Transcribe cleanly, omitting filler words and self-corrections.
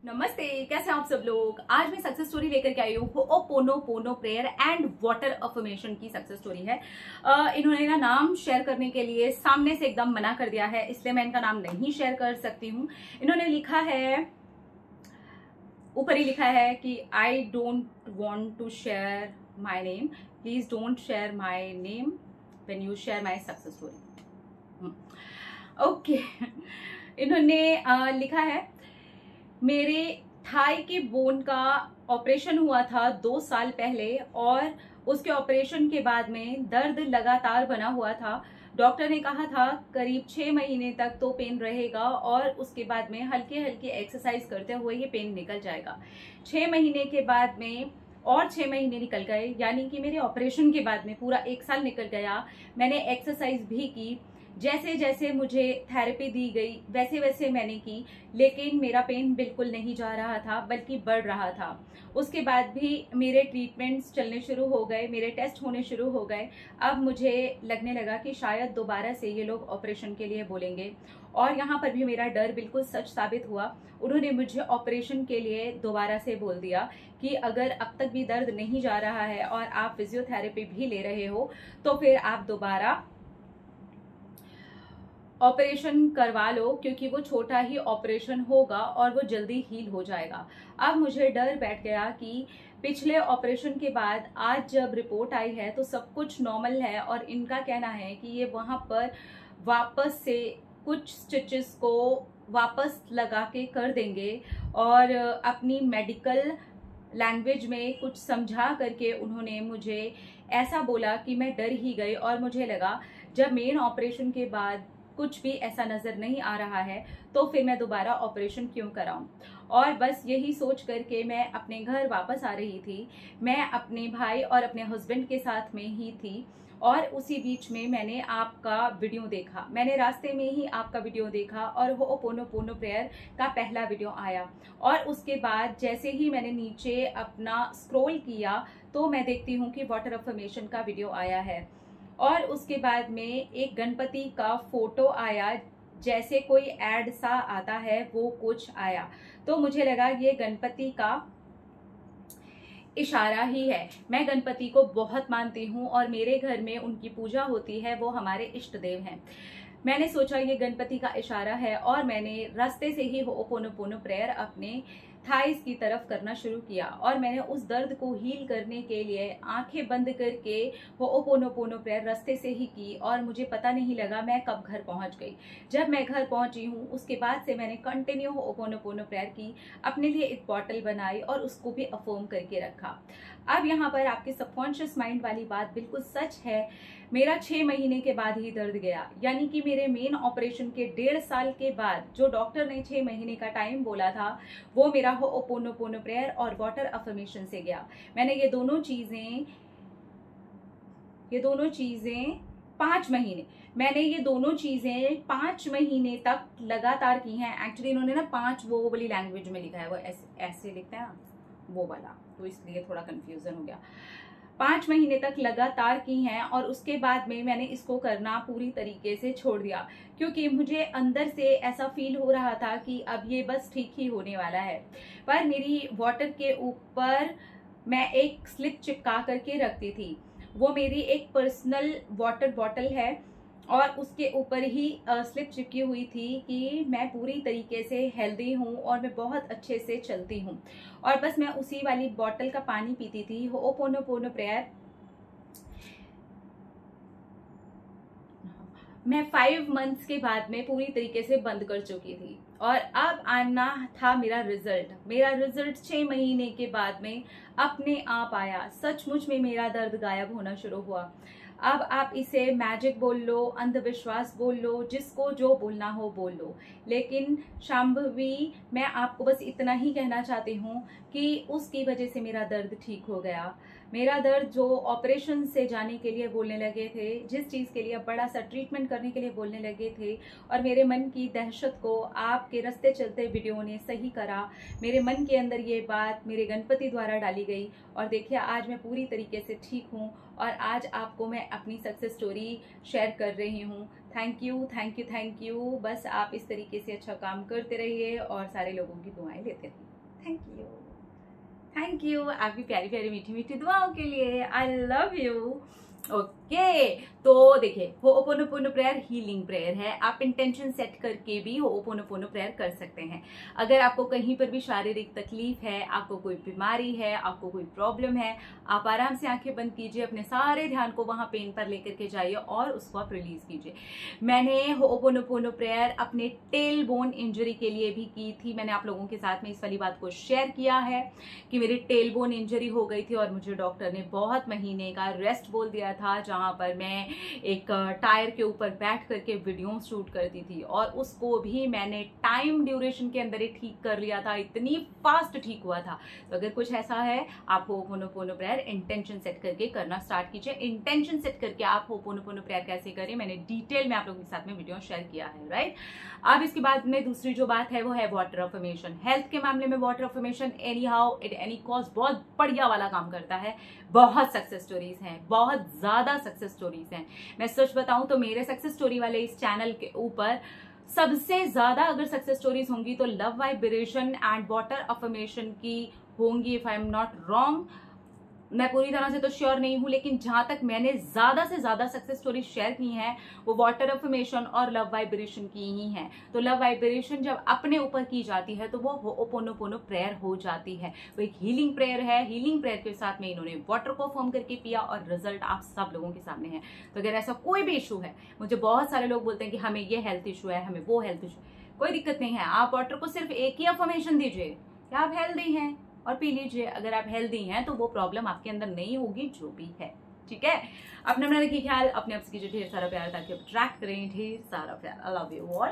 नमस्ते, कैसे हैं आप सब लोग। आज मैं सक्सेस स्टोरी लेकर के आई हूँ होओपोनोपोनो प्रेयर एंड वाटर अफर्मेशन की सक्सेस स्टोरी है। इन्होंने ना नाम शेयर करने के लिए सामने से एकदम मना कर दिया है, इसलिए मैं इनका नाम नहीं शेयर कर सकती हूँ। इन्होंने लिखा है, ऊपर ही लिखा है कि I don't want to share my name, please don't share my name when you share my success story. Okay, इन्होंने लिखा है, मेरे थाई के बोन का ऑपरेशन हुआ था 2 साल पहले और उसके ऑपरेशन के बाद में दर्द लगातार बना हुआ था। डॉक्टर ने कहा था करीब 6 महीने तक तो पेन रहेगा और उसके बाद में हल्के हल्के एक्सरसाइज करते हुए ये पेन निकल जाएगा। 6 महीने के बाद में और 6 महीने निकल गए, यानी कि मेरे ऑपरेशन के बाद में पूरा 1 साल निकल गया। मैंने एक्सरसाइज भी की, जैसे जैसे मुझे थेरेपी दी गई वैसे वैसे मैंने की, लेकिन मेरा पेन बिल्कुल नहीं जा रहा था बल्कि बढ़ रहा था। उसके बाद भी मेरे ट्रीटमेंट्स चलने शुरू हो गए, मेरे टेस्ट होने शुरू हो गए। अब मुझे लगने लगा कि शायद दोबारा से ये लोग ऑपरेशन के लिए बोलेंगे और यहाँ पर भी मेरा डर बिल्कुल सच साबित हुआ। उन्होंने मुझे ऑपरेशन के लिए दोबारा से बोल दिया कि अगर अब तक भी दर्द नहीं जा रहा है और आप फिजियोथेरेपी भी ले रहे हो तो फिर आप दोबारा ऑपरेशन करवा लो, क्योंकि वो छोटा ही ऑपरेशन होगा और वो जल्दी हील हो जाएगा। अब मुझे डर बैठ गया कि पिछले ऑपरेशन के बाद आज जब रिपोर्ट आई है तो सब कुछ नॉर्मल है और इनका कहना है कि ये वहाँ पर वापस से कुछ स्टिचेस को वापस लगा के कर देंगे और अपनी मेडिकल लैंग्वेज में कुछ समझा करके उन्होंने मुझे ऐसा बोला कि मैं डर ही गई और मुझे लगा जब मेन ऑपरेशन के बाद कुछ भी ऐसा नजर नहीं आ रहा है तो फिर मैं दोबारा ऑपरेशन क्यों कराऊं। और बस यही सोच करके मैं अपने घर वापस आ रही थी। मैं अपने भाई और अपने हस्बैंड के साथ में ही थी और उसी बीच में मैंने आपका वीडियो देखा। मैंने रास्ते में ही आपका वीडियो देखा और होओपोनोपोनो प्रेयर का पहला वीडियो आया और उसके बाद जैसे ही मैंने नीचे अपना स्क्रॉल किया तो मैं देखती हूँ कि वाटर अफर्मेशन का वीडियो आया है और उसके बाद में एक गणपति का फोटो आया, जैसे कोई एड सा आता है वो कुछ आया। तो मुझे लगा ये गणपति का इशारा ही है। मैं गणपति को बहुत मानती हूँ और मेरे घर में उनकी पूजा होती है, वो हमारे इष्ट देव हैं। मैंने सोचा ये गणपति का इशारा है और मैंने रास्ते से ही होओपोनोपोनो प्रेयर अपने थाइस की तरफ करना शुरू किया और मैंने उस दर्द को हील करने के लिए आंखें बंद करके होओपोनोपोनो प्रेयर रास्ते से ही की और मुझे पता नहीं लगा मैं कब घर पहुंच गई। जब मैं घर पहुंची हूं उसके बाद से मैंने कंटिन्यू होओपोनोपोनो प्रेयर की, अपने लिए एक बॉटल बनाई और उसको भी अफर्म करके रखा। अब यहाँ पर आपके सबकॉन्शियस माइंड वाली बात बिल्कुल सच है। मेरा 6 महीने के बाद ही दर्द गया, यानी कि मेरे मेन ऑपरेशन के 1.5 साल के बाद जो डॉक्टर ने 6 महीने का टाइम बोला था वो मेरा होओपोनोपोनो प्रेयर और वाटर अफर्मेशन से गया। मैंने ये दोनों चीजें 5 महीने, मैंने ये दोनों चीजें 5 महीने तक लगातार की हैं। एक्चुअली इन्होंने ना 5 वो वाली लैंग्वेज में लिखा है, वो ऐसे लिखता है ना वो वाला, तो इसलिए थोड़ा कंफ्यूजन हो गया। 5 महीने तक लगातार की हैं और उसके बाद में मैंने इसको करना पूरी तरीके से छोड़ दिया, क्योंकि मुझे अंदर से ऐसा फील हो रहा था कि अब ये बस ठीक ही होने वाला है। पर मेरी वाटर के ऊपर मैं एक स्लिप चिपका करके रखती थी, वो मेरी एक पर्सनल वाटर बॉटल है और उसके ऊपर ही स्लिप चिपकी हुई थी कि मैं पूरी तरीके से हेल्दी हूँ और मैं बहुत अच्छे से चलती हूँ और बस मैं उसी वाली बॉटल का पानी पीती थी। होओपोनोपोनो प्रेयर मैं 5 मंथ्स के बाद में पूरी तरीके से बंद कर चुकी थी और अब आना था मेरा रिजल्ट 6 महीने के बाद में अपने आप आया। सचमुच में मेरा दर्द गायब होना शुरू हुआ। अब आप इसे मैजिक बोल लो, अंधविश्वास बोल लो, जिसको जो बोलना हो बोल लो, लेकिन शांभवी मैं आपको बस इतना ही कहना चाहती हूँ कि उसकी वजह से मेरा दर्द ठीक हो गया। मेरा दर्द जो ऑपरेशन से जाने के लिए बोलने लगे थे, जिस चीज़ के लिए बड़ा सा ट्रीटमेंट करने के लिए बोलने लगे थे, और मेरे मन की दहशत को आपके रास्ते चलते वीडियो ने सही करा। मेरे मन के अंदर ये बात मेरे गणपति द्वारा डाली गई और देखिए आज मैं पूरी तरीके से ठीक हूँ और आज आपको मैं अपनी सक्सेस स्टोरी शेयर कर रही हूँ। Thank you, thank you, thank you. बस आप इस तरीके से अच्छा काम करते रहिए और सारे लोगों की दुआएं लेते रहिए। थैंक यू आपकी प्यारी प्यारी मीठी मीठी दुआओं के लिए। I love you. ओके तो देखिए होओपोनोपोनो प्रेयर हीलिंग प्रेयर है। आप इंटेंशन सेट करके भी होओपोनोपोनो प्रेयर कर सकते हैं। अगर आपको कहीं पर भी शारीरिक तकलीफ है, आपको कोई बीमारी है, आपको कोई प्रॉब्लम है, आप आराम से आंखें बंद कीजिए, अपने सारे ध्यान को वहां पेन पर लेकर के जाइए और उसको आप रिलीज कीजिए। मैंने होओपोनोपोनो प्रेयर अपने टेल बोन इंजरी के लिए भी की थी। मैंने आप लोगों के साथ में इस वाली बात को शेयर किया है कि मेरी टेल बोन इंजरी हो गई थी और मुझे डॉक्टर ने बहुत महीने का रेस्ट बोल दिया था, जहां पर मैं एक टायर के ऊपर बैठ करके वीडियो शूट करती थी और उसको भी मैंने टाइम ड्यूरेशन के अंदर ही ठीक कर लिया था। इतनी फास्ट ठीक हुआ था। तो अगर कुछ ऐसा है, आप होओपोनोपोनो प्रेयर इंटेंशन सेट करके करना स्टार्ट कीजिए। इंटेंशन सेट करके आप होओपोनोपोनो प्रेयर कैसे करें, मैंने डिटेल में आप लोगों के साथ में वीडियो शेयर किया है, राइट। अब इसके बाद में दूसरी जो बात है वो है वाटर अफर्मेशन। हेल्थ के मामले में water affirmation any how at any cost बहुत बढ़िया वाला काम करता है। बहुत सक्सेस स्टोरीज हैं, बहुत ज्यादा सक्सेस स्टोरीज हैं। मैं सच बताऊं तो मेरे सक्सेस स्टोरी वाले इस चैनल के ऊपर सबसे ज्यादा अगर सक्सेस स्टोरीज होंगी तो love vibration and water affirmation की होंगी, if I am not wrong. मैं पूरी तरह से तो श्योर नहीं हूं, लेकिन जहां तक मैंने ज्यादा से ज्यादा सक्सेस स्टोरी शेयर की हैं वो वाटर अफर्मेशन और लव वाइब्रेशन की ही हैं। तो लव वाइब्रेशन जब अपने ऊपर की जाती है तो वो होओपोनोपोनो प्रेयर हो जाती है। वो एक हीलिंग प्रेयर है। हीलिंग प्रेयर के साथ में इन्होंने वाटर को फॉर्म करके पिया और रिजल्ट आप सब लोगों के सामने है। तो अगर ऐसा कोई भी इशू है, मुझे बहुत सारे लोग बोलते हैं कि हमें ये हेल्थ इशू है, हमें वो हेल्थ इशू, कोई दिक्कत नहीं है। आप वाटर को सिर्फ एक ही अफर्मेशन दीजिए कि आप हेल्दी हैं और पी लीजिए। अगर आप हेल्दी हैं तो वो प्रॉब्लम आपके अंदर नहीं होगी, जो भी है, ठीक है। अपने रखिए ख्याल, अपने आप से कीजिए ढेर सारा प्यार ताकि आप अट्रैक्ट करें ढेर सारा प्यार। I love you all.